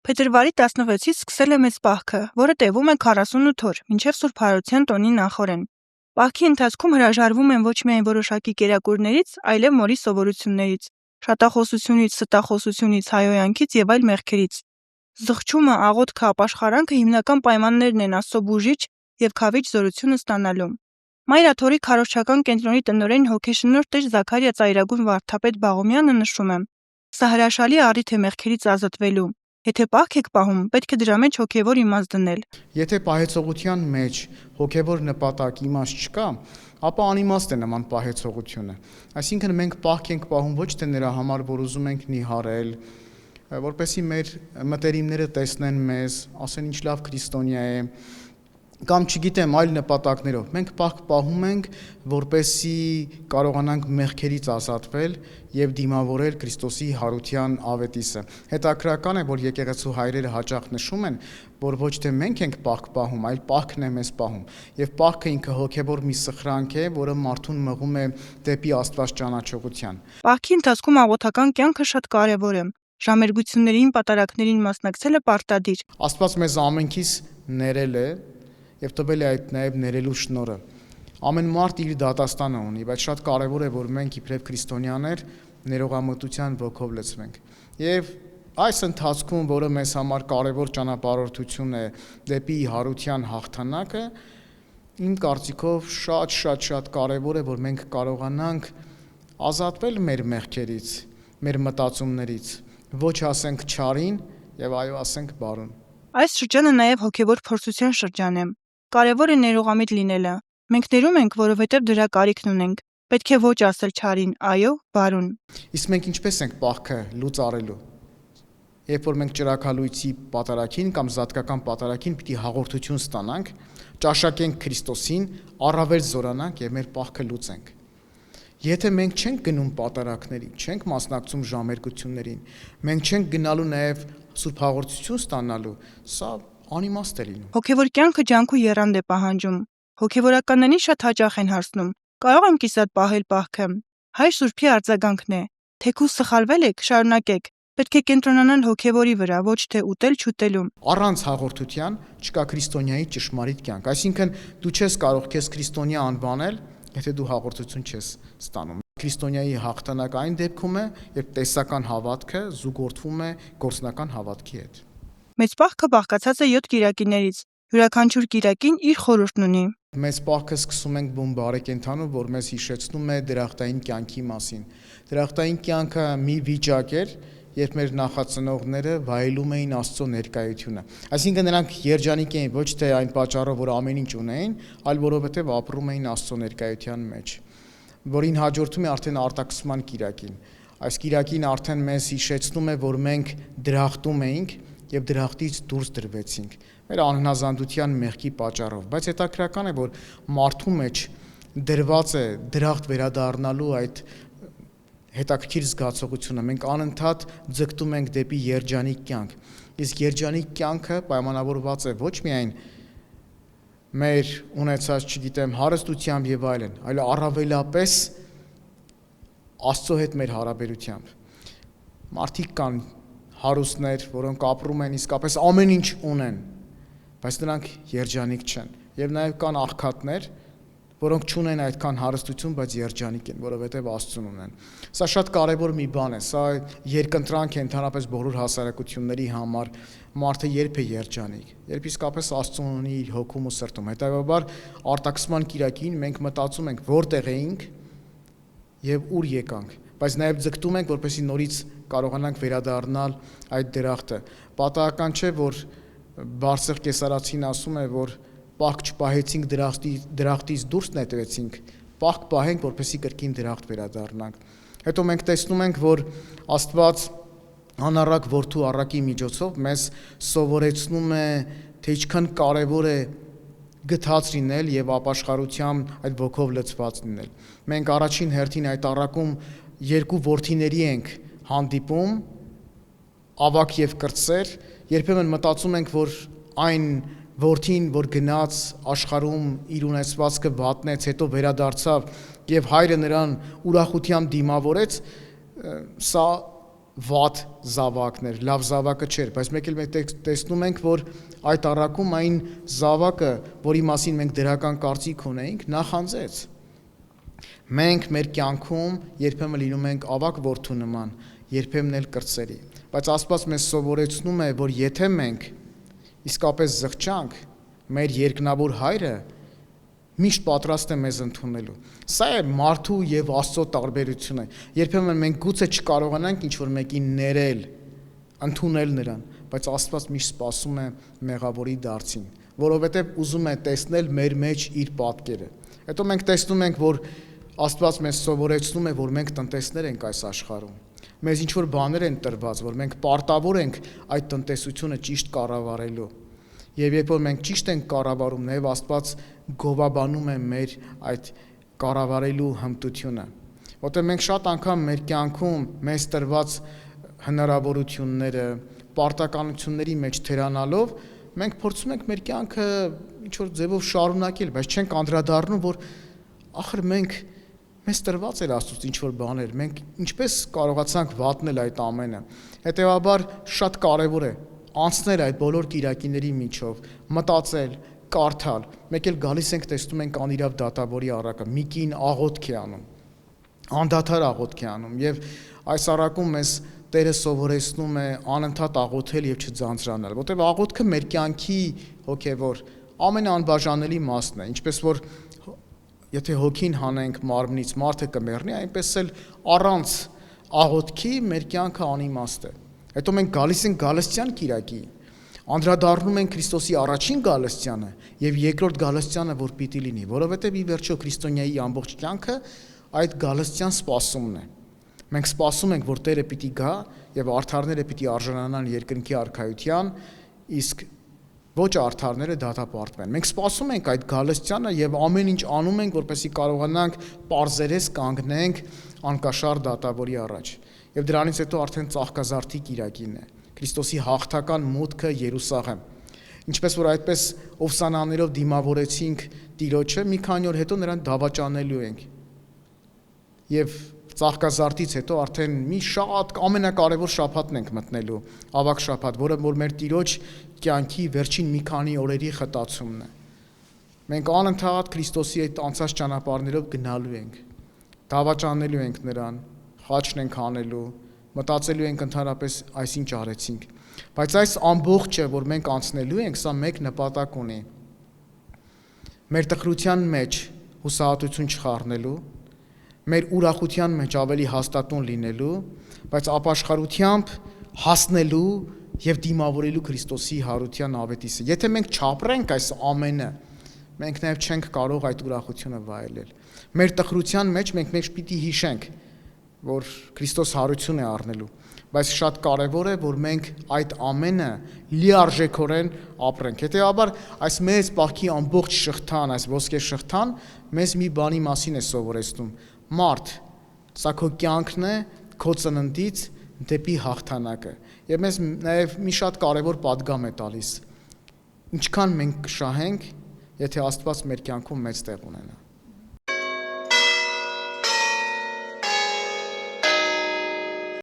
Փետրվարի 16-ից սկսել է մեծ պահքը, որը տևում է 48 օր, մինչև Սուրբ Հարություն տոնի նախօրեն։ Պահքի ընթացքում հրաժարվում են ոչ միայն որոշակի կերակուրներից, այլև մորի սովորություններից, շատախոսությունից, ստախոսությունից, հայոյանքից եւ այլ մեղքերից։ Զղջումը, աղոթքը, ապաշխարանքը հիմնական պայմաններն են Աստծո բուժիչ եւ քավիչ զորությունը ստանալու։ Մայր Աթոռի քարոզչական կենտրոնի տնօրեն հոգեշնորհ Տեր Զաքարիա Ծայրագուն վարդապետ Բաղոմյանը նշում է. «Սա հրաշալի առիթ է մեղքերից ազատվելու։ Եթե պահք եք պահում, պետք է դրա մեջ հոգևոր իմաստ դնել։ Եթե պահեցողության մեջ հոգևոր նպատակ իմաստ չկա, ապա անիմաստ է նման պահեցողությունը։ Այսինքն մենք պահք ենք պահում ոչ թե նրա համար, որ ուզում ենք նիհարել, որպեսզի մեր մտերիմները տեսնեն մեզ, ասեն ինչ լավ քրիստոնյա է, կամ չգիտեմ այլ նպատակներով։ Մենք պահք պահում ենք, որպեսզի կարողանանք մեղքերից ազատվել եւ դիմավորել Քրիստոսի հարության ավետիսը։ Հետաքրքրական է, որ եկեղեցու հայրերը հաճախ նշում են, որ ոչ թե մենք ենք պահք պահում, այլ պահքն է մեզ պահում։ Եվ պահքը ինքը հոգևոր մի սխրանք է, որը մարդուն մղում է դեպի Աստված ճանաչողության։ Պահքի ընթացքում աղոթական կյանքը շատ կարևոր է։ Ժամերգություններին, պատարակներին մասնակցելը պարտադիր։ Աստված մեզ ամենքիս ներել է եւ տվել է այդ նաեւ ներելու շնորհը։ Ամեն մարդ իր դատաստանը ունի, բայց շատ կարեւոր է, որ մենք իբրև քրիստոնյաներ ներողամտության ոգով լցվենք։ Եվ այս ընթացքում, որը մեզ համար կարևոր ճանապարհորդություն է դեպի հարության հաղթանակը, իմ կարծիքով շատ կարևոր է, որ մենք կարողանանք ազատվել մեր մեղքերից, մեր մտածումներից, ոչ ասենք չարին եւ այո ասենք բարուն։ Այս շրջանը նաեւ հոգևոր փորձության շրջան է։ Կարևոր է ներողամիտ լինելը։ Մենք ներում ենք, որովհետև դրա կարիքն ունենք։ Պետք է ոչ ասել չարին, այո, բարուն։ Իսկ մենք ինչպես ենք պահքը լուծ արելու։ Երբ որ մենք ճրագալույցի պատարագին կամ զատկական պատարագին պիտի հաղորդություն ստանանք, ճաշակենք Քրիստոսին, առավել զորանանք եւ մեր պահքը լուծենք։ Եթե մենք չենք գնում պատարակների, չենք մասնակցում ժամերգություններին, մենք չենք գնալու նաեւ Սուրբ հաղորդություն ստանալու, սա անիմաստ է լինում։ Հոգևոր կյանքը ջանք ու եռանդ է պահանջում։ Հոգևորականներին շատ հաճախ են հարցնում. կարող եմ կիսատ պահել պահքը։ Հայր Սուրբի արձագանքն է. թեկուզ սխալվել եք, շարունակեք։ Պետք է կենտրոնանալ հոգևորի վրա, ոչ թե ուտել չուտելու։ Առանց հաղորդության չկա քրիստոնյայի ճշմարիտ կյանք։ Այսինքն դու չես կարող քեզ քրիստոնյա անվանել, եթե դու հաղորդություն չես ստանում։ Քրիստոնյայի հաղթանակ այն դեպքում է, երբ տեսական հավատքը զուգորդվում է գործնական հավատքի հետ։ Մեծ պահքը բաղկացած է 7 կիրակիներից։ Յուրաքանչյուր կիրակին իր խորհուրդն ունի։ Մեծ պահքը սկսում ենք բուն բարեկենդանով, որ մեզ հիշեցնում է դրախտային կյանքի մասին։ Դրախտային կյանքը մի վիճակ էր, երբ մեր նախածնողները վայելում էին Աստծո ներկայությունը։ Այսինքն նրանք երջանիկ էին ոչ թե այն պատճառով, որ ամեն ինչ ունեին, այլ որովհետև ապրում էին Աստծո ներկայության մեջ, որին հաջորդում է արդեն արտաքսման կիրակին։ Այս կիրակին արդեն մեզ հիշեցնում է, որ մենք դրախտում էինք եւ դրախտից դուրս դրվեցինք մեր անհնազանդության մեղքի պատճառով, բայց հետաքրքրական է, որ մարդու մեջ դրված է դրախտ վերադառնալու այդ հետաքրքիր զգացողությունը։ Մենք անընդհատ ձգտում ենք դեպի երջանիկ կյանք։ Իսկ երջանիկ կյանքը պայմանավորված է ոչ միայն մեր ունեցած, չգիտեմ, հարստությամբ եւ այլն, այլ առավելապես Աստծո հետ մեր հարաբերությամբ։ Մարդիկ կան հարուստներ, որոնք ապրում են իսկապես ամեն ինչ ունեն, բայց նրանք երջանիկ չեն։ Եվ նաև կան աղքատներ, որոնք չունեն այդքան հարստություն, բայց երջանիկ են, որովհետև Աստծուն ունեն։ Սա շատ կարևոր մի բան է, սա երկընտրանք է ընդհանրապես բոլոր հասարակությունների համար։ Մարդը երբ է երջանիկ, երբ իսկապես Աստծուն ունի իր հոգում ու սրտում։ Հետևաբար արտաքսման կիրակին մենք մտածում ենք որտեղ էինք եւ ուր եկանք, բայց նաև ձգտում ենք, որպեսզի նորից կարողանանք վերադառնալ այդ դրախտը։ Պատահական չէ, որ Բարսեղ Կեսարացին ասում է, որ պահք չպահեցինք դրախտից դուրս նետվեցինք, պահք պահենք, որպեսզի կրկին դրախտ վերադառնանք։ Հետո մենք տեսնում ենք, որ Աստված անառակ որդու առակի միջոցով մեզ սովորեցնում է, թե ինչքան կարևոր է գթած լինել եւ ապաշխարությամբ այդ ոգով լցված լինել։ Մենք առաջին հերթին այդ առակում երկու որդիների ենք հանդիպում, ավակ եւ կրտսեր, երբեմն մտածում ենք, որ այն որդին, որ գնաց աշխարհում իր ունեցվածքը վատնեց, հետո վերադարձավ եւ հայրը նրան ուրախությամբ դիմավորեց, սա վատ զավակներ, լավ զավակը չէր, բայց մեկ էլ մենք տեսնում ենք, որ այդ առաքում այն զավակը, որի մասին մենք դրական կարծիք ունեինք, նախանձեց։ Մենք մեր կյանքում երբեմն լինում ենք ավակ որդու նման, երբեմն էլ կրտսերի, բայց Աստված մեզ սովորեցնում է, որ եթե մենք իսկապես զղջանք, մեր երկնավոր Հայրը միշտ պատրաստ է մեզ ընդունելու։ Սա է մարդու եւ Աստծո տարբերությունը։ Երբեմն մենք գուցե չկարողանանք ինչ-որ մեկին ներել, ընդունել նրան, բայց Աստված միշտ սպասում է մեղավորի դարձին, որովհետեւ ուզում է տեսնել մեր մեջ իր պատկերը։ Հետո մենք տեսնում ենք, որ Աստված մեզ սովորեցնում է, որ մենք տնտեսներ ենք այս աշխարհում։ Մեզ ինչ-որ բաներ են տրված, որ մենք պարտավոր ենք այդ տնտեսությունը ճիշտ կառավարելու։ Եվ երբ որ մենք ճիշտ ենք կառավարում, նաև Աստված գովաբանում է մեր այդ կառավարելու հմտությունը։ Որտեղ մենք շատ անգամ մեր կյանքում մեզ տրված հնարավորությունները, պարտականությունների մեջ թերանալով, մենք փորձում ենք մեր կյանքը ինչ-որ ձևով շարունակել, բայց չենք անդրադառնում, որ ախր մեզ տրված էր Աստծուց ինչ-որ բաներ, մենք ինչպես կարողացանք վատնել այդ ամենը։ Հետևաբար շատ կարևոր է անցնել այդ բոլոր կիրակիների միջով, մտածել, կարդալ, մեկ էլ գալիս ենք տեսնում ենք անիրավ դատավորի առակը, մի կին աղոթք է անում, անդադար աղոթք է անում, եւ այս առակում մեզ Տերը սովորեցնում է անընդհատ աղոթել եւ չձանձրանալ, որտեղ աղոթքը մեր կյանքի հոգեվոր ամենաանբաժանելի մասն է, ինչպես որ եթե հոգին հանենք մարմնից, մարդը կմեռնի, այնպես էլ առանց աղոթքի մեր կյանքը անիմաստ է։ Հետո մենք գալիս ենք գալստյան կիրակի, անդրադառնում ենք Քրիստոսի առաջին գալստյանը եւ երկրորդ գալստյանը, որ պիտի լինի, որովհետեւ ի վերջո քրիստոնյայի ամբողջ կյանքը այդ գալստյան սպասումն է։ Մենք սպասում ենք, որ Տերը պիտի գա եւ արդարները պիտի արժանանան երկնքի արքայության, իսկ ոչ արդարները դատապարտվեն։ Մենք սպասում ենք այդ գալստյանը եւ ամեն ինչ անում ենք, որպեսզի կարողանանք պարզերես կանգնենք անկաշար դատավորի առաջ։ Եվ դրանից հետո արդեն ծաղկազարդի կիրակին է, Քրիստոսի հաղթական մուտքը Երուսաղեմ։ Ինչպես որ այդպես ովսանաներով դիմավորեցինք Տիրոջը, մի քանի օր հետո նրան դավաճանելու ենք։ Եվ ծաղկազարդից հետո արդեն մի շատ ամենակարևոր շաբաթն ենք մտնելու, ավակ շաբաթ, որը որ մեր Տիրոջ կյանքի վերջին մի քանի օրերի խտացումն է։ Մենք անընդհատ Քրիստոսի այդ անցած ճանապարհներով գնալու ենք, դավաճանելու ենք նրան, խաչն ենք անելու, մտածելու ենք ընդհանրապես այսինչ արեցինք։ Բայց այս ամբողջը, որ մենք անցնելու ենք, սա մեկ նպատակ ունի։ Մեր տխրության մեջ հուսահատություն չխառնելու, մեր ուրախության մեջ ավելի հաստատուն լինելու, բայց ապաշխարությամբ հասնելու եւ դիմավորելու Քրիստոսի հարության ավետիսը։ Եթե մենք չապրենք այս ամենը, մենք նաեւ չենք կարող այդ ուրախությունը վայելել։ Մեր տխրության մեջ մենք պիտի հիշենք, որ Քրիստոս հարություն է առնելու, բայց շատ կարևոր է, որ մենք այդ ամենը լիարժեքորեն ապրենք։ Հետևաբար այս մեծ պահքի ամբողջ շղթան, այս ոսկե շղթան մեզ մի բանի մասին է սովորեցնում։ Մարդ, սա քո կյանքն է, քո ծննդից դեպի հաղթանակը։ Եվ մեզ նաև մի շատ կարևոր պատգամ է տալիս։ Ինչքան մենք կշահենք, եթե Աստված մեր կյանքում մեծ տեղ ունենա։